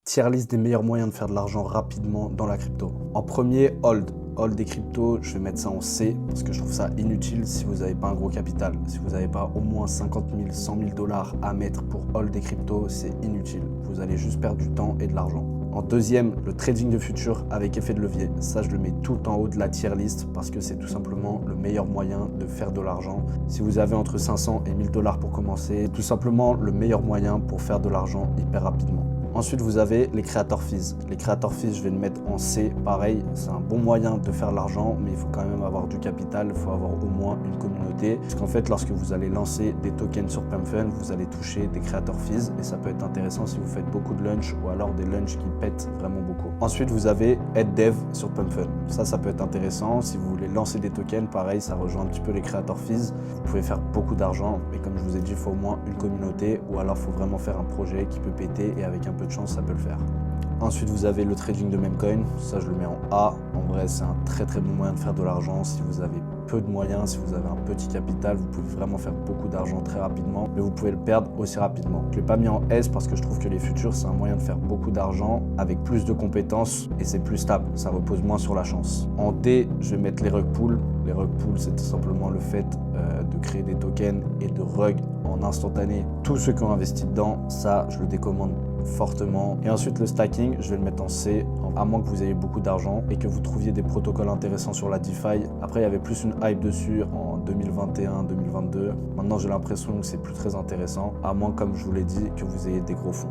Tier list des meilleurs moyens de faire de l'argent rapidement dans la crypto. En premier, hold. Hold des cryptos, je vais mettre ça en C parce que je trouve ça inutile si vous n'avez pas un gros capital. Si vous n'avez pas au moins 50 000, 100 000 dollars à mettre pour hold des cryptos, c'est inutile. Vous allez juste perdre du temps et de l'argent. En deuxième, le trading de futur avec effet de levier. Ça, je le mets tout en haut de la tier list parce que c'est tout simplement le meilleur moyen de faire de l'argent. Si vous avez entre 500 et 1000 dollars pour commencer, tout simplement le meilleur moyen pour faire de l'argent hyper rapidement. Ensuite, vous avez les creator fees. Les creator fees, je vais le mettre en C. Pareil, c'est un bon moyen de faire de l'argent, mais il faut quand même avoir du capital, il faut avoir au moins une communauté. Parce qu'en fait, lorsque vous allez lancer des tokens sur PumpFun, vous allez toucher des creator fees et ça peut être intéressant si vous faites beaucoup de lunch ou alors des lunchs qui pètent vraiment beaucoup. Ensuite, vous avez Head Dev sur PumpFun. Ça peut être intéressant. Si vous voulez lancer des tokens, pareil, ça rejoint un petit peu les creator fees. Vous pouvez faire beaucoup d'argent, mais comme je vous ai dit, il faut au moins une communauté ou alors il faut vraiment faire un projet qui peut péter et avec un peu de chance, ça peut le faire. Ensuite, vous avez le trading de memecoin. Ça, je le mets en A. En vrai, c'est un très bon moyen de faire de l'argent. Si vous avez peu de moyens, si vous avez un petit capital, vous pouvez vraiment faire beaucoup d'argent très rapidement, mais vous pouvez le perdre aussi rapidement. Je ne l'ai pas mis en S parce que je trouve que les futurs, c'est un moyen de faire beaucoup d'argent avec plus de compétences et c'est plus stable. Ça repose moins sur la chance. En D, je vais mettre les rug pools. Les rug pools, c'est tout simplement le fait de créer des tokens et de rug en instantané. Tous ceux qui ont investi dedans, ça, je le décommande fortement. Et ensuite, le stacking, je vais le mettre en C, à moins que vous ayez beaucoup d'argent et que vous trouviez des protocoles intéressants sur la DeFi. Après, il y avait plus une hype dessus en 2021, 2022. Maintenant, j'ai l'impression que c'est plus très intéressant, à moins, comme je vous l'ai dit, que vous ayez des gros fonds.